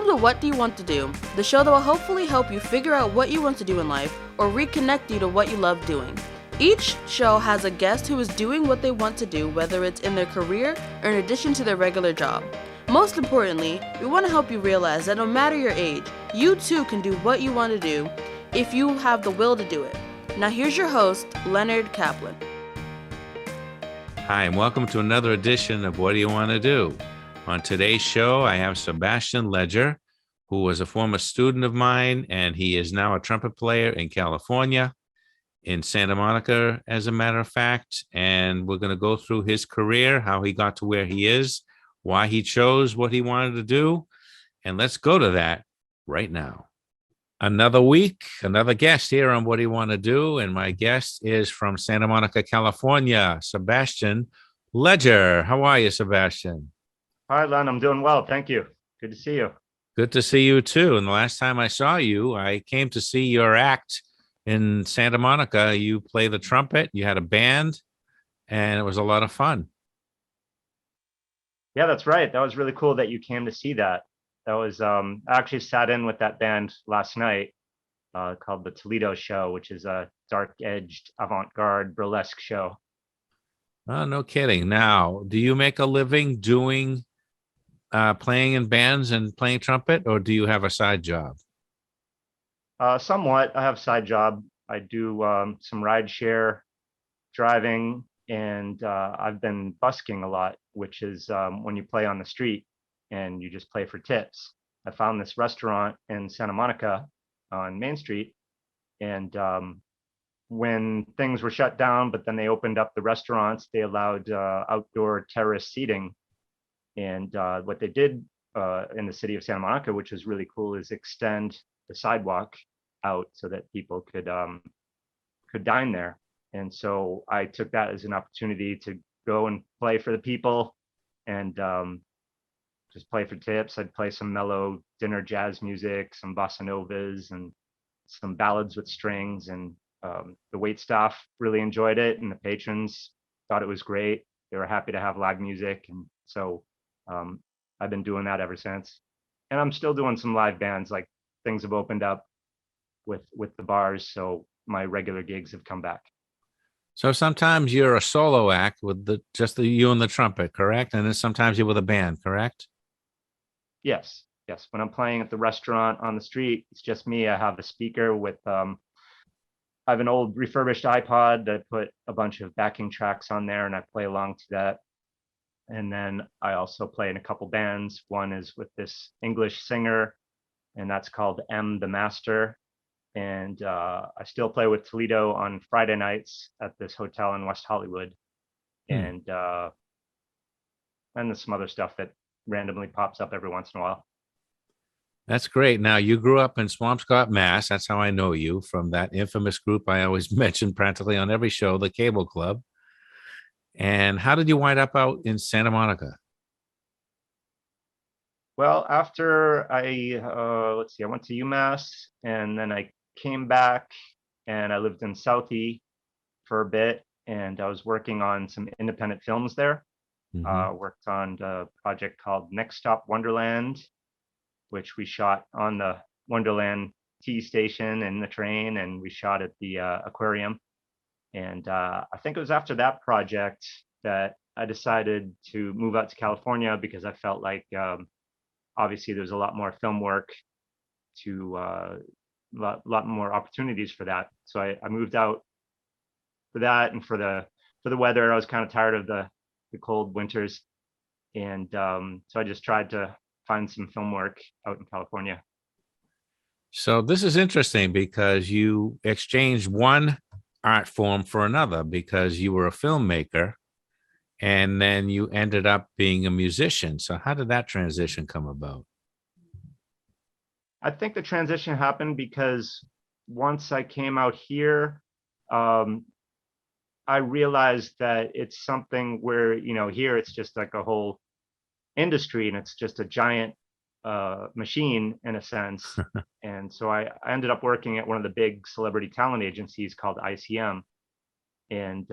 to What Do You Want to Do, the show that will hopefully help you figure out what you want to do in life or reconnect you to what you love doing. Each show has a guest who is doing what they want to do, whether it's in their career or in addition to their regular job. Most importantly, we want to help you realize that no matter your age, you too can do what you want to do if you have the will to do it. Now here's your host, Leonard Kaplan. Hi, and welcome to another edition of What Do You Want to Do? On today's show, I have Sebastian Leger, who was a former student of mine, and he is now a trumpet player in California, in Santa Monica, as a matter of fact. And we're going to go through his career, how he got to where he is, why he chose what he wanted to do. And let's go to that right now. Another week, another guest here on What Do You Want to Do? And my guest is from Santa Monica, California, Sebastian Leger. How are you, Sebastian? Hi, Len. I'm doing well. Thank you. Good to see you. Good to see you, too. And the last time I saw you, I came to see your act in Santa Monica. You play the trumpet, you had a band, and it was a lot of fun. Yeah, that's right. That was really cool that you came to see that. That was, I actually sat in with that band last night called the Toledo Show, which is a dark-edged avant-garde burlesque show. Oh, no kidding. Now, do you make a living doing playing in bands and playing trumpet, or do you have a side job? Somewhat. I have a side job. I do some rideshare driving, and I've been busking a lot, which is when you play on the street and you just play for tips. I found this restaurant in Santa Monica on Main Street, and when things were shut down, but then they opened up the restaurants, they allowed outdoor terrace seating. And what they did in the city of Santa Monica, which was really cool, is extend the sidewalk out so that people could dine there. And so I took that as an opportunity to go and play for the people and just play for tips. I'd play some mellow dinner jazz music, some bossa novas, and some ballads with strings. And the wait staff really enjoyed it, and the patrons thought it was great. They were happy to have live music, and so I've been doing that ever since. And I'm still doing some live bands. Like, things have opened up with the bars, so my regular gigs have come back. So sometimes you're a solo act with just you and the trumpet, correct? And then sometimes you're with a band, correct? Yes. When I'm playing at the restaurant on the street, it's just me. I have a speaker with I have an old refurbished iPod that I put a bunch of backing tracks on there, and I play along to that. And then I also play in a couple bands. One is with this English singer, and that's called M the Master. And I still play with Toledo on Friday nights at this hotel in West Hollywood. And there's some other stuff that randomly pops up every once in a while. That's great. Now, you grew up in Swampscott, Mass. That's how I know you, from that infamous group I always mention practically on every show, the Cable Club. And how did you wind up out in Santa Monica? Well, after I went to UMass, and then I came back and I lived in Southie for a bit, and I was working on some independent films there. Worked on a project called Next Stop Wonderland, which we shot on the Wonderland T station in the train, and we shot at the aquarium. And I think it was after that project that I decided to move out to California, because I felt like obviously there's a lot more film work, to lot more opportunities for that. So I moved out for that, and for the weather. I was kind of tired of the cold winters, and so I just tried to find some film work out in California. So this is interesting, because you exchanged one art form for another, because you were a filmmaker and then you ended up being a musician. So how did that transition come about? I think the transition happened because once I came out here, I realized that it's something where, here it's just like a whole industry, and it's just a giant machine in a sense. And so I ended up working at one of the big celebrity talent agencies called ICM. And,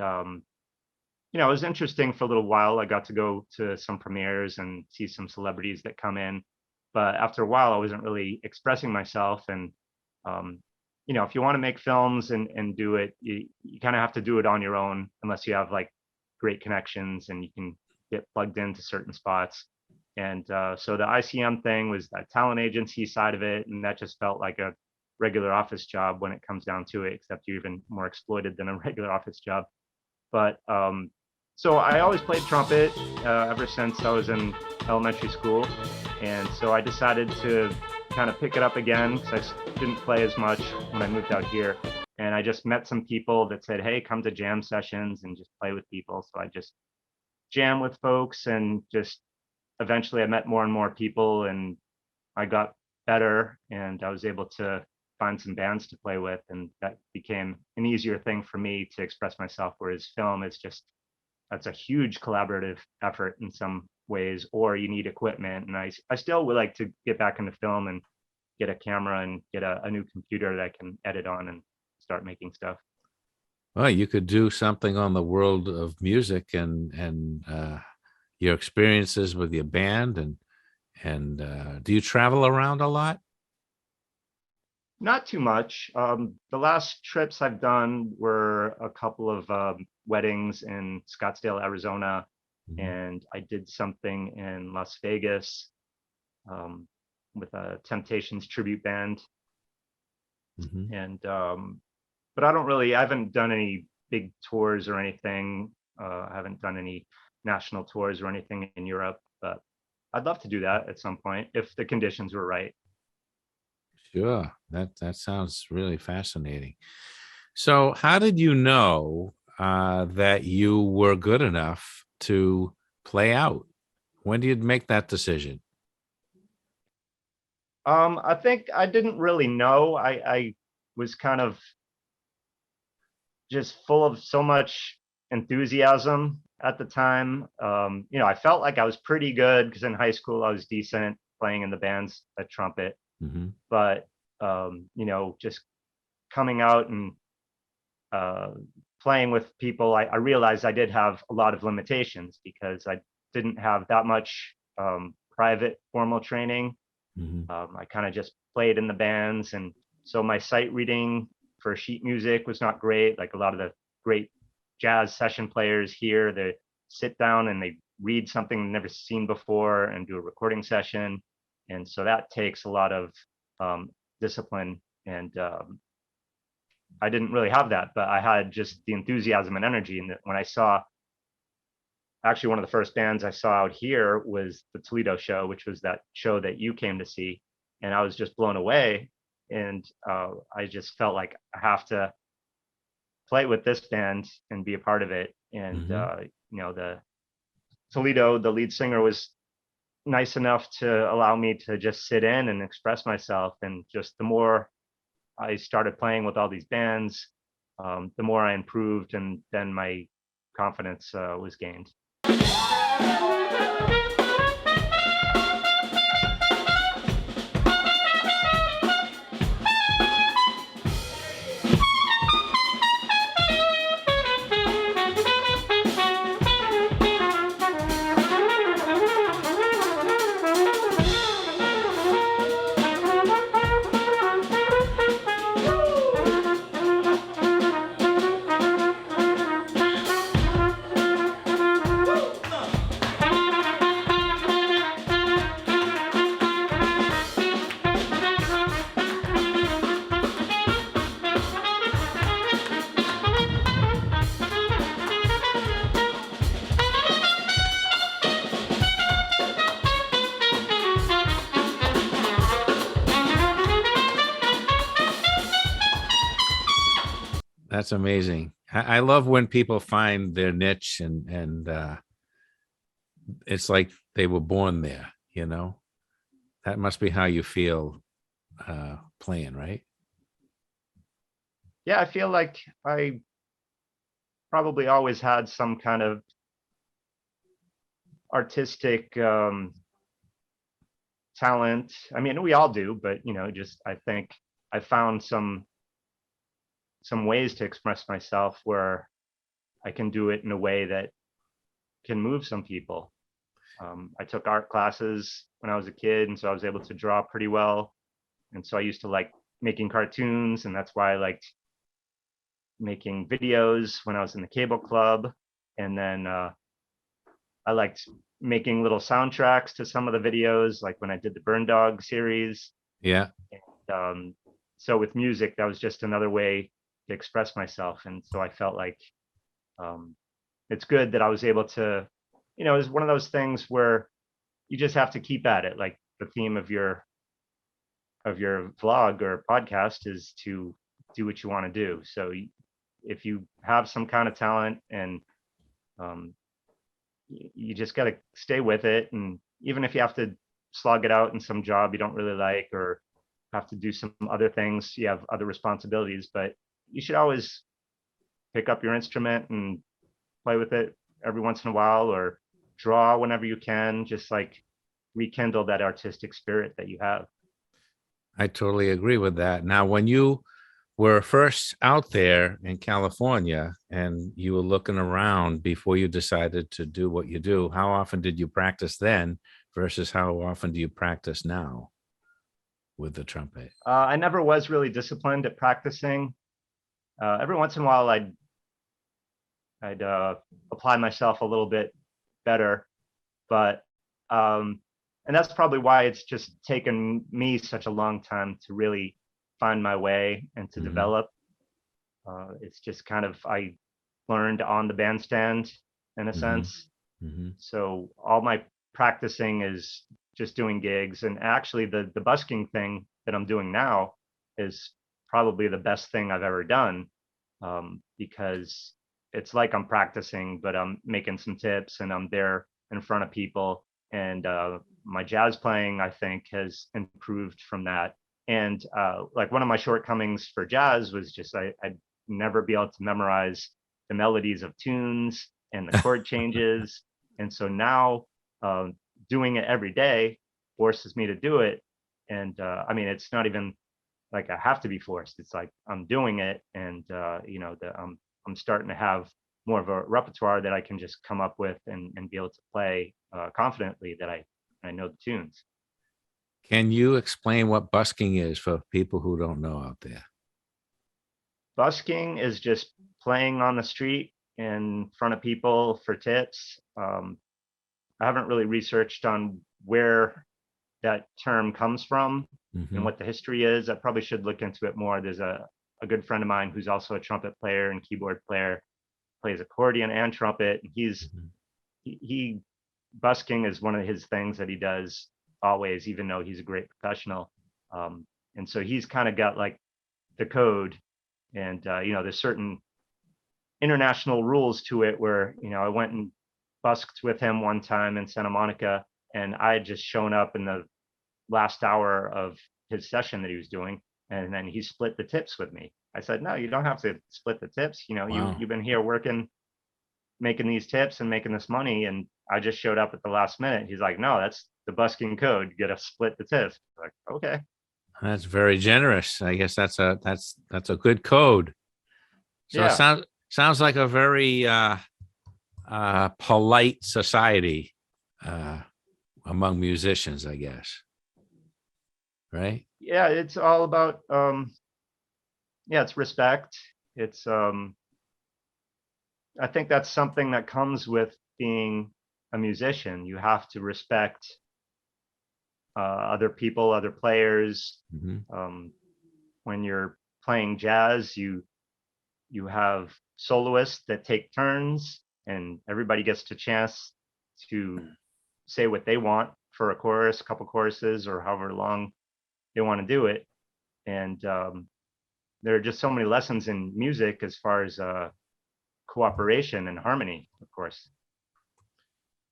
it was interesting for a little while. I got to go to some premieres and see some celebrities that come in. but after a while, I wasn't really expressing myself. And if you want to make films and do it, you kind of have to do it on your own, unless you have like great connections and you can get plugged into certain spots. And so the ICM thing was that talent agency side of it, and that just felt like a regular office job when it comes down to it, except you're even more exploited than a regular office job. But so I always played trumpet ever since I was in elementary school. And so I decided to kind of pick it up again, because I didn't play as much when I moved out here. And I just met some people that said, hey, come to jam sessions and just play with people. So I just jam with folks, and just eventually I met more and more people, and I got better, and I was able to find some bands to play with, and that became an easier thing for me to express myself. Whereas film is just, that's a huge collaborative effort in some ways, or you need equipment. And I still would like to get back into film and get a camera and get a new computer that I can edit on and start making stuff. Well, you could do something on the world of music and your experiences with your band, and do you travel around a lot? Not too much. The last trips I've done were a couple of weddings in Scottsdale, Arizona, Mhm. and I did something in Las Vegas with a Temptations tribute band. Mhm. And but I haven't done any big tours or anything. I haven't done any national tours or anything in Europe, but I'd love to do that at some point if the conditions were right. Sure. That sounds really fascinating. So, how did you know that you were good enough to play out? When did you make that decision? I think I didn't really know. I was kind of just full of so much enthusiasm at the time. I felt like I was pretty good, because in high school I was decent playing in the bands at Trumpet. Mhm. But just coming out and uh, playing with people, I realized I did have a lot of limitations, because I didn't have that much private formal training. Mhm. I kind of just played in the bands, and so my sight reading for sheet music was not great. Like a lot of the great jazz session players here, they sit down and they read something they've never seen before and do a recording session, and so that takes a lot of discipline. And I didn't really have that, but I had just the enthusiasm and energy. And when I saw, actually one of the first bands I saw out here was the Toledo show, which was that show that you came to see, and I was just blown away. And I just felt like I have to play with this band and be a part of it. And Mhm. the Toledo, the lead singer, was nice enough to allow me to just sit in and express myself. And just the more I started playing with all these bands, the more I improved, and then my confidence was gained. That's amazing. I love when people find their niche, and it's like they were born there, you know? That must be how you feel playing, right? Yeah, I feel like I probably always had some kind of artistic talent. I mean, we all do, but just I think I found some ways to express myself where I can do it in a way that can move some people. I took art classes when I was a kid, and so I was able to draw pretty well. And so I used to like making cartoons, and that's why I liked making videos when I was in the cable club. And then I liked making little soundtracks to some of the videos, like when I did the Burn Dog series. Yeah. Um, so with music, that was just another way to express myself. And so I felt like um, it's good that I was able to, it was one of those things where you just have to keep at it. Like the theme of your vlog or podcast is to do what you want to do. So if you have some kind of talent and um, you just got to stay with it. And even if you have to slog it out in some job you don't really like, or have to do some other things, you have other responsibilities, but you should always pick up your instrument and play with it every once in a while, or draw whenever you can, just like rekindle that artistic spirit that you have. I totally agree with that. Now, when you were first out there in California and you were looking around before you decided to do what you do, how often did you practice then versus how often do you practice now with the trumpet? I never was really disciplined at practicing. Every once in a while I'd apply myself a little bit better, but and that's probably why it's just taken me such a long time to really find my way and to develop. It's just kind of, I learned on the bandstand in a sense. So all my practicing is just doing gigs. And actually the busking thing that I'm doing now is probably the best thing I've ever done, because it's like I'm practicing, but I'm making some tips and I'm there in front of people. And my jazz playing, I think, has improved from that. And like one of my shortcomings for jazz was just I'd never be able to memorize the melodies of tunes and the chord changes. And so now doing it every day forces me to do it. And I mean, it's not even like I have to be forced. It's like I'm doing it, and I'm starting to have more of a repertoire that I can just come up with and be able to play confidently, that I know the tunes. Can you explain what busking is for people who don't know out there? Busking is just playing on the street in front of people for tips. I haven't really researched on where that term comes from and what the history is. I probably should look into it more. There's a good friend of mine who's also a trumpet player and keyboard player, plays accordion and trumpet. He busking is one of his things that he does always, even though he's a great professional. And so he's kind of got like the code, and there's certain international rules to it where I went and busked with him one time in Santa Monica, and I had just shown up in the last hour of his session that he was doing, and then he split the tips with me. I said, no, you don't have to split the tips. Wow. You've been here working, making these tips and making this money, and I just showed up at the last minute. He's like, no, that's the busking code. You got to split the tips. I'm like, okay. That's very generous. I guess that's a good code. So Yeah. it sounds like a very polite society among musicians, I guess. Right? Yeah, it's all about it's respect. It's I think that's something that comes with being a musician. You have to respect other people, other players. When you're playing jazz, you have soloists that take turns, and everybody gets to chance to say what they want for a chorus, a couple choruses, or however long they want to do it. And there are just so many lessons in music as far as cooperation and harmony, of course.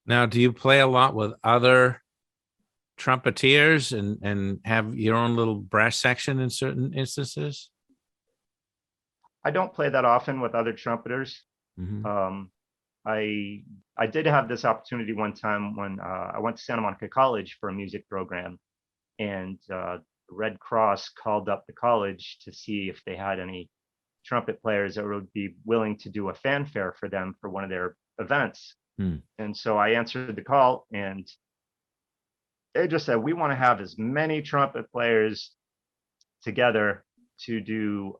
Now, do you play a lot with other trumpeters and have your own little brass section in certain instances? I don't play that often with other trumpeters. I did have this opportunity one time when I went to Santa Monica College for a music program, and the Red Cross called up the college to see if they had any trumpet players that would be willing to do a fanfare for them for one of their events. Hmm. And so I answered the call, and they just said, we want to have as many trumpet players together to do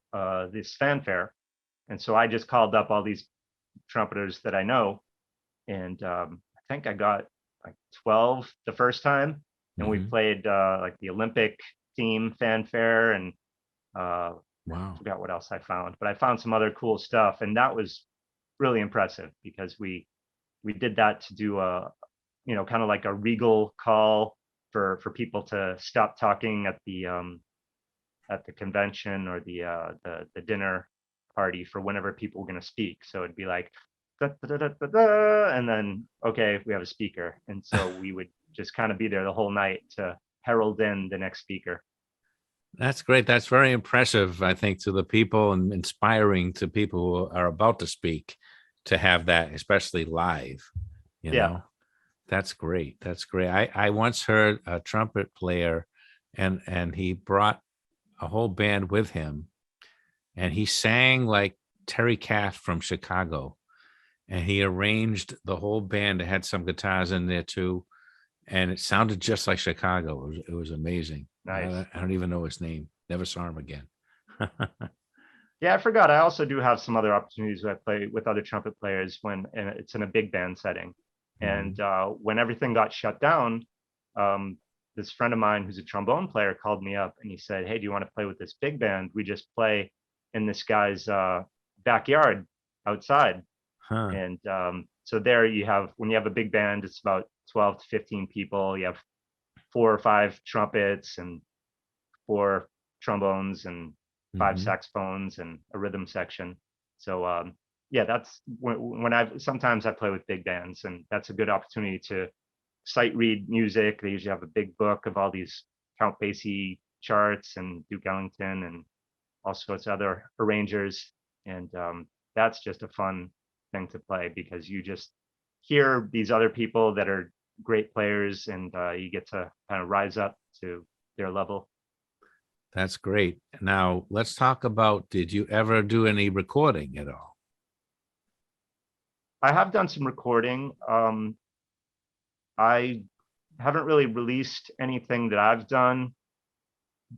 this fanfare. And so I just called up all these trumpeters that I know, and I think I got like 12 the first time, and we Hmm. played like the Olympic theme fanfare, and uh, Wow. forgot what else I found, but I found some other cool stuff, and that was really impressive because we did that to do a, you know, kind of like a regal call for people to stop talking at the convention or the dinner party for whenever people were going to speak. So it'd be like da, da, da, da, da, and then okay, we have a speaker, and so we would just kind of be there the whole night to herald in the next speaker. That's great. That's very impressive, I think, to the people and inspiring to people who are about to speak to have that, especially live, you Yeah. know. That's great. That's great. I once heard a trumpet player and he brought a whole band with him and he sang like Terry Kath from Chicago and he arranged the whole band. It had some guitars in there too, and it sounded just like Chicago. It was amazing. Nice. I don't even know his name. Never saw him again. Yeah, I forgot. I also do have some other opportunities where I play with other trumpet players when it's in a big band setting. And Mhm. when everything got shut down, um, this friend of mine who's a trombone player called me up and he said, "Hey, do you want to play with this big band? We just play in this guy's backyard outside." Huh. And so there you have, when you have a big band, it's about 12 to 15 people. You have 4 or 5 trumpets and 4 trombones and 5 Mhm. saxophones and a rhythm section. So yeah, that's when I sometimes I play with big bands, and that's a good opportunity to sight read music. They usually have a big book of all these Count Basie charts and Duke Ellington and all sorts of other arrangers, and that's just a fun thing to play because you just hear these other people that are great players, and you get to kind of rise up to their level. That's great. Now let's talk about, did you ever do any recording at all? I have done some recording. I haven't really released anything that I've done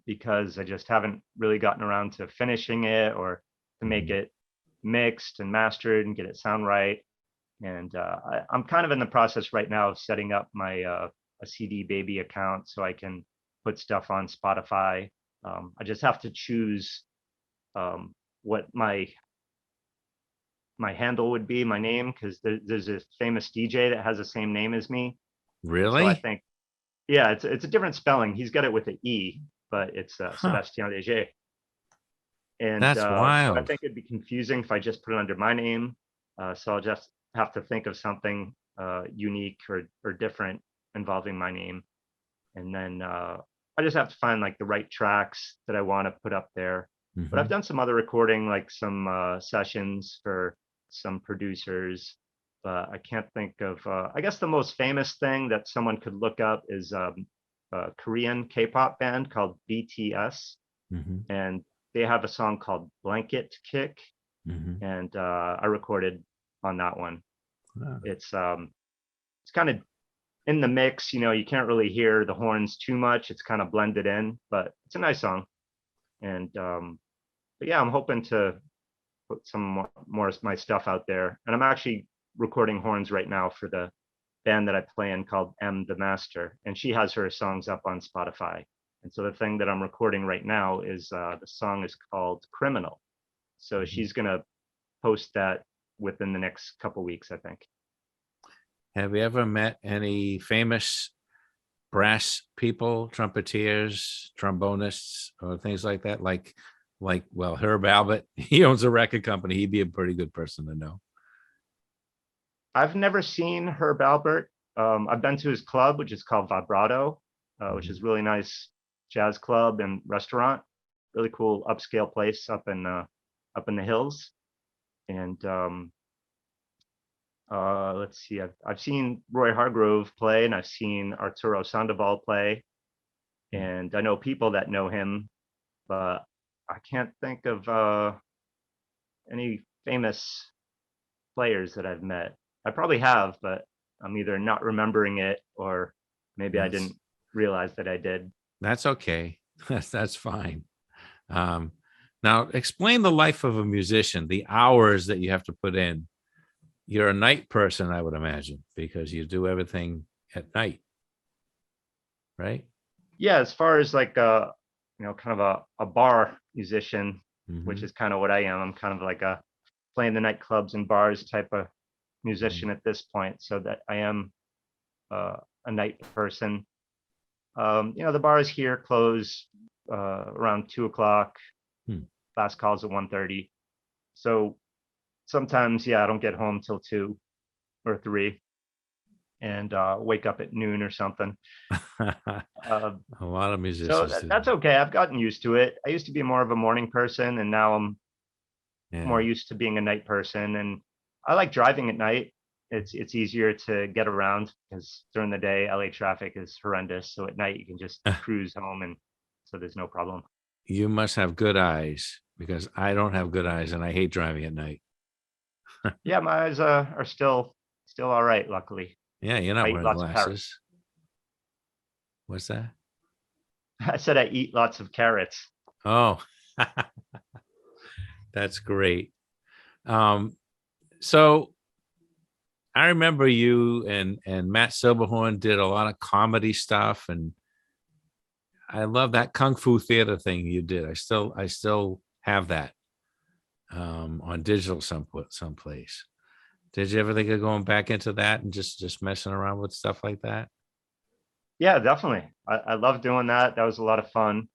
because I just haven't really gotten around to finishing it or to make Mhm. it mixed and mastered and get it sound right. And I'm kind of in the process right now of setting up my a CD Baby account so I can put stuff on Spotify. I just have to choose what my handle would be, my name, because there's a famous DJ that has the same name as me. And so I Really? think, yeah, it's a different spelling. He's got it with an E, but it's Huh. Sebastian Leger. And That's so I wild. think it'd be confusing if I just put it under my name. So I'll just have to think of something unique or different involving my name. And then I just have to find like the right tracks that I want to put up there. But I've Mhm. done some other recording, like some sessions for some producers, but I can't think of. I guess the most famous thing that someone could look up is a Korean K-pop band called BTS, Mhm. and they have a song called Blanket Kick, Mhm. and I recorded on that one. Ah, It's kind of in the mix, you know, you can't really hear the horns too much. It's kind of blended in, but it's a nice song. And but yeah, I'm hoping to put some more of my stuff out there. And I'm actually recording horns right now for the band that I play in called M the Master, and she has her songs up on Spotify. And so the thing that I'm recording right now is the song is called Criminal. So mhm. she's gonna post that within the next couple weeks, I think. Have you ever met any famous brass people, trumpeters, trombonists, or things like that? Well, Herb Albert, he owns a record company. He'd be a pretty good person to know. I've never seen Herb Albert. I've been to his club, which is called Vibrato, which Mhm. is really nice jazz club and restaurant. Really cool upscale place up in the hills. And let's see, I've seen Roy Hargrove play, and I've seen Arturo Sandoval play, Mm. and I know people that know him, but I can't think of any famous players that I've met. I probably have, but I'm either not remembering it or maybe I didn't realize that I did. That's okay. That's fine. Now, explain the life of a musician, the hours that you have to put in. You're a night person, I would imagine, because you do everything at night, right? Yeah, as far as like kind of a bar musician, which Mhm. is kind of what I am. I'm kind of like a playing the nightclubs and bars type of musician at this point, so that I am a night person. The bars here close around 2 o'clock. Hmm. Last calls at 1:30. So sometimes, yeah, I don't get home till 2 or 3, and wake up at noon or something. Uh, A lot of so musicians do that's that. okay. I've gotten used to it. I used to be more of a morning person, and now I'm more Yeah. used to being a night person. And I like driving at night. It's easier to get around because during the day LA traffic is horrendous. So at night you can just cruise home, and so there's no problem. You must have good eyes because I don't have good eyes and I hate driving at night. Yeah, my eyes are still all right, luckily. Yeah, you're not I eat wearing lots of carrots. glasses. What's that? I said I eat lots of carrots. Oh, that's great. Um, so I remember you and Matt Silverhorn did a lot of comedy stuff, and I love that kung fu theater thing you did. I still have that on digital someplace. Did you ever think of going back into that and just messing around with stuff like that? Yeah, definitely. I love doing that. That was a lot of fun.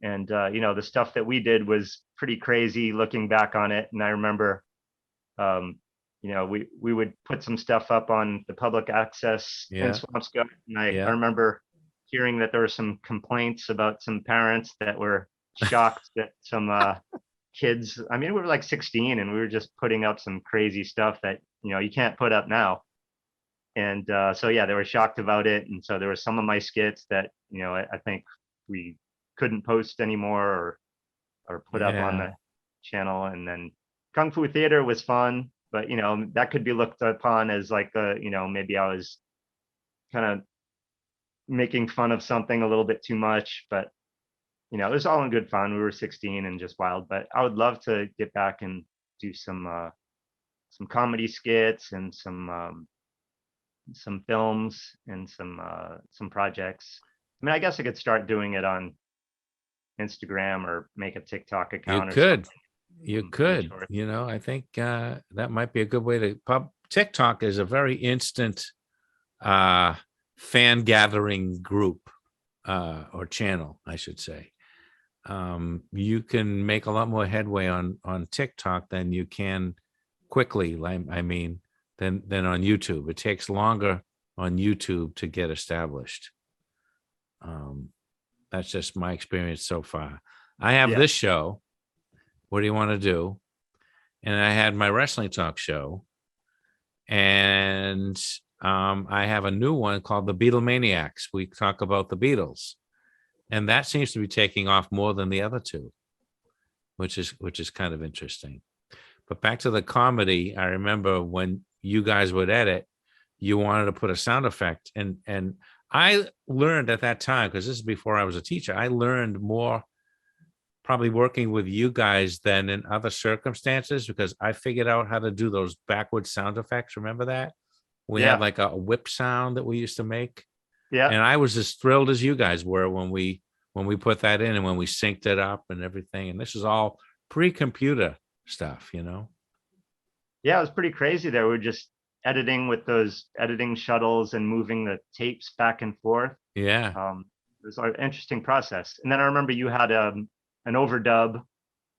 And the stuff that we did was pretty crazy looking back on it. And I remember um, we would put some stuff up on the public access in Yeah, Swampscott. And I yeah. remember hearing that there were some complaints about some parents that were shocked that some kids, I mean, we were like 16 and we were just putting up some crazy stuff that, you can't put up now. And so, yeah, they were shocked about it. And so there were some of my skits that, I think we couldn't post anymore or put up on Yeah. the channel. And then Kung Fu Theater was fun, but that could be looked upon as like maybe I was kind of making fun of something a little bit too much, but it was all in good fun. We were 16 and just wild, but I would love to get back and do some comedy skits and some films and some projects. I mean, I guess I could start doing it on Instagram or make a TikTok You account or could. something. You Pretty could. sure. I think that might be a good way to pub. TikTok is a very instant uh, fan gathering group or channel, I should say. You can make a lot more headway on TikTok than you can quickly. I mean, than on YouTube. It takes longer on YouTube to get established. That's just my experience so far. I have Yeah. this show. What do you want to do? And I had my wrestling talk show, and I have a new one called the Beatlemaniacs. We talk about the Beatles, and that seems to be taking off more than the other two, which is kind of interesting. But back to the comedy, I remember when you guys would edit, you wanted to put a sound effect, and I learned at that time, because this is before I was a teacher, I learned more probably working with you guys than in other circumstances, because I figured out how to do those backwards sound effects. Remember that? We had Yeah. like a whip sound that we used to make. Yeah. And I was as thrilled as you guys were when we put that in and when we synced it up and everything. And this is all pre-computer stuff. Yeah. It was pretty crazy there. We were just editing with those editing shuttles and moving the tapes back and forth. Yeah. It was an interesting process. And then I remember you had an overdub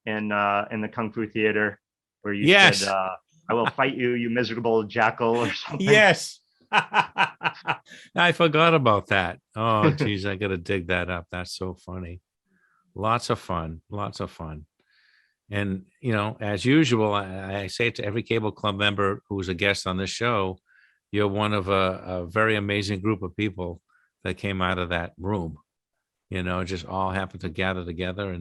in the Kung Fu Theater where you said, Yes. "I will fight you, you miserable jackal," or something. Yes. I forgot about that. Oh, geez, I got to dig that up. That's so funny. Lots of fun. Lots of fun. And, as usual, I say it to every Cable Club member who's a guest on this show, you're one of a very amazing group of people that came out of that room. Just all happened to gather together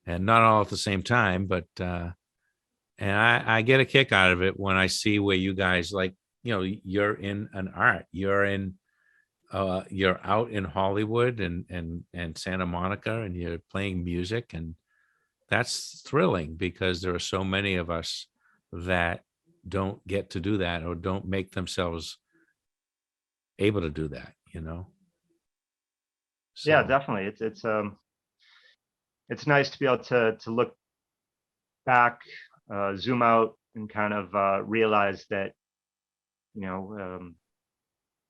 and not all at the same time, but and I get a kick out of it when I see where you guys, like you're in an art, you're out in Hollywood and Santa Monica, and you're playing music, and that's thrilling because there are so many of us that don't get to do that or don't make themselves able to do that, Yeah, So definitely. It's nice to be able to look back, zoom out, and kind of realize that you know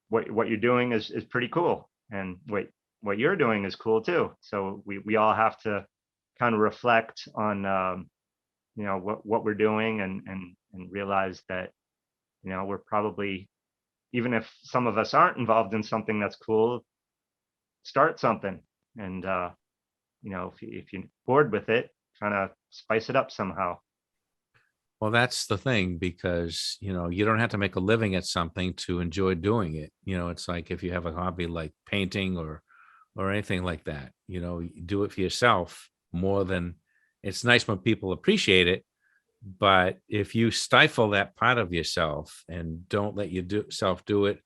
what you're doing is pretty cool, and what you're doing is cool too. So we all have to kind of reflect on what we're doing, and realize that we're probably, even if some of us aren't involved in something that's cool, start something. And if you're bored with it, kind of spice it up somehow. well, that's the thing, because you don't have to make a living at something to enjoy doing it. It's like if you have a hobby like painting or anything like that, you do it for yourself more than. It's nice when people appreciate it, but if you stifle that part of yourself and don't let yourself do it,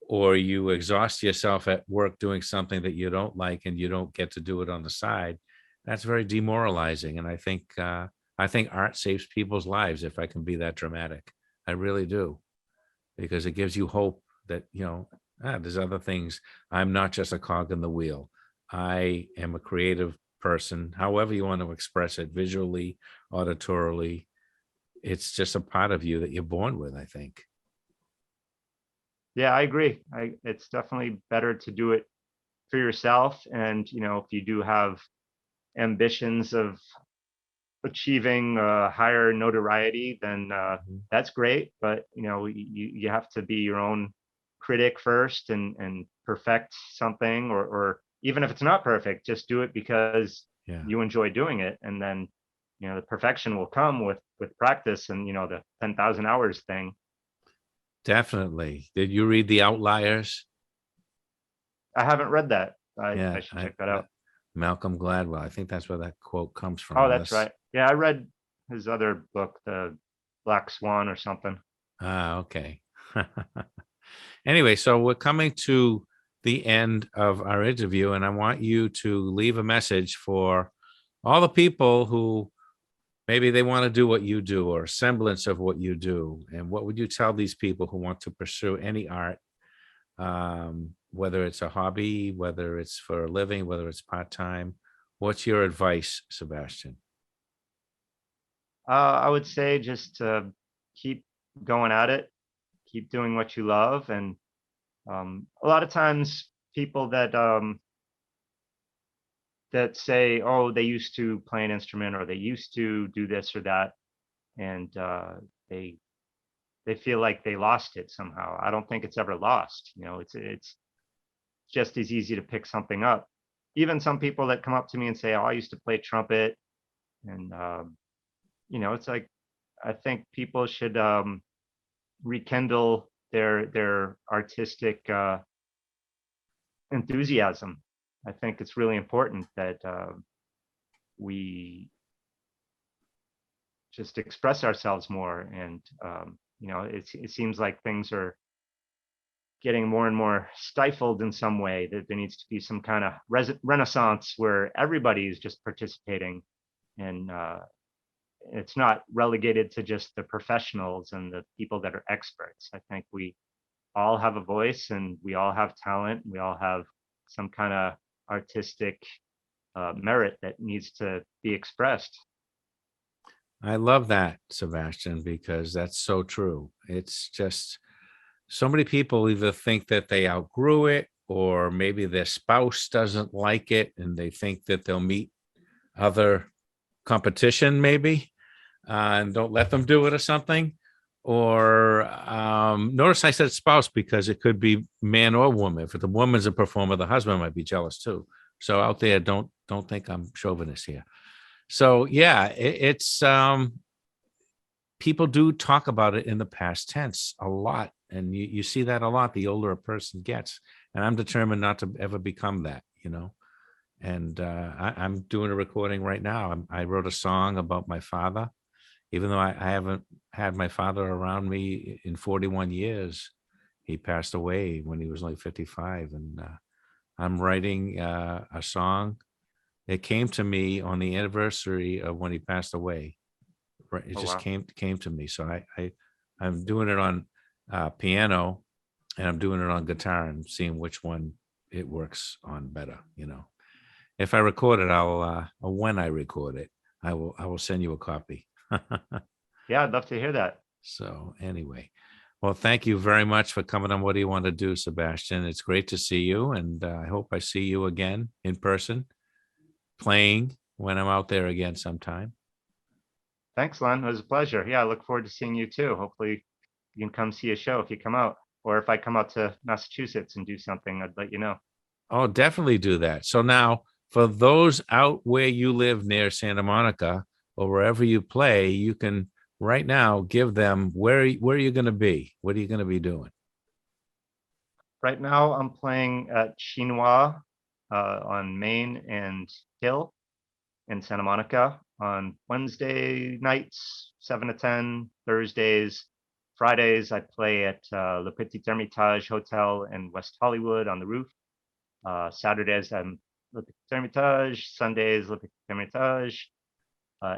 or you exhaust yourself at work doing something that you don't like and you don't get to do it on the side, that's very demoralizing. And I think art saves people's lives, if I can be that dramatic. I really do, because it gives you hope that there's other things. I'm not just a cog in the wheel. I am a creative person, however you want to express it, visually, auditorily. It's just a part of you that you're born with, I think. Yeah, I agree. It's definitely better to do it for yourself. And if you do have ambitions of achieving higher notoriety, then Mhm. that's great. But you have to be your own critic first, and perfect something, or even if it's not perfect, just do it because Yeah, you enjoy doing it. And then the perfection will come with practice, and the 10,000 hours thing. definitely. Did you read The Outliers? I haven't read that. I Yeah, should check that out. Malcolm Gladwell. I think that's where that quote comes from, Oh, that's unless. right. Yeah, I read his other book, The Black Swan or something. Okay. Anyway, so we're coming to the end of our interview, and I want you to leave a message for all the people who maybe they want to do what you do, or a semblance of what you do. And what would you tell these people who want to pursue any art, whether it's a hobby, whether it's for a living, whether it's part-time? What's your advice, Sebastian? I would say just keep going at it, keep doing what you love. And a lot of times people that say, oh, they used to play an instrument, or they used to do this or that, and they they feel like they lost it somehow. I don't think it's ever lost. It's just as easy to pick something up. Even some people that come up to me and say, oh, I used to play trumpet, and it's like, I think people should rekindle their artistic enthusiasm. I think it's really important that we just express ourselves more. And it seems like things are getting more and more stifled in some way. That there needs to be some kind of renaissance where everybody is just participating, and it's not relegated to just the professionals and the people that are experts. I think we all have a voice, and we all have talent. We all have some kind of artistic merit that needs to be expressed. I love that, Sebastian, because that's so true. It's just so many people either think that they outgrew it, or maybe their spouse doesn't like it and they think that they'll meet other competition, maybe, and don't let them do it or something. Or notice I said spouse, because it could be man or woman. If the woman's a performer, the husband might be jealous too. So out there, don't think I'm chauvinist here. So yeah, it's people do talk about it in the past tense a lot, and you see that a lot the older a person gets. And I'm determined not to ever become that. And I'm doing a recording right now. I wrote a song about my father, even though I haven't had my father around me in 41 years. He passed away when he was like 55. And I'm writing a song. It came to me on the anniversary of when he passed away. Right, it Oh, just wow. came to me. So I'm doing it on piano, and I'm doing it on guitar, and seeing which one it works on better. If I record it, or when I record it, I will send you a copy. Yeah, I'd love to hear that. So anyway, well, thank you very much for coming on What Do You Want to Do, Sebastian? It's great to see you, and I hope I see you again in person, playing when I'm out there again sometime. Thanks, Len. It was a pleasure. Yeah, I look forward to seeing you too. Hopefully you can come see a show if you come out, or if I come out to Massachusetts and do something, I'd let you know. Oh, definitely do that. So now, for those out where you live near Santa Monica or wherever you play, you can right now give them where are you going to be? What are you going to be doing? Right now, I'm playing at Chinois on Main and Hill in Santa Monica on Wednesday nights, 7 to 10, Thursdays. Fridays, I play at Le Petit Hermitage Hotel in West Hollywood on the roof. Saturdays, I'm Le Petit Hermitage. Sundays, Le Petit Hermitage.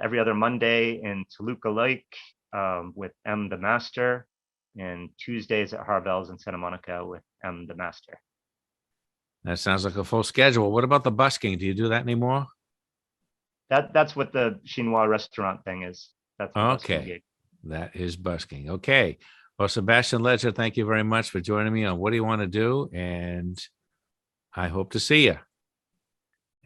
Every other Monday in Toluca Lake with M the Master. And Tuesdays at Harvell's in Santa Monica with M the Master. That sounds like a full schedule. What about the busking? Do you do that anymore? That's what the Chinois restaurant thing is. That's the busking Okay. gig. That is busking. Okay. Well, Sebastian Leger, thank you very much for joining me on What Do You Want to Do? And I hope to see you.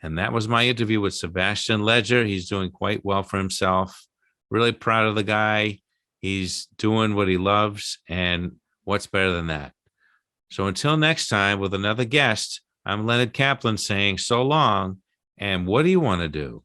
And that was my interview with Sebastian Leger. He's doing quite well for himself. Really proud of the guy. He's doing what he loves. And what's better than that? So until next time with another guest, I'm Leonard Kaplan saying so long. And what do you want to do?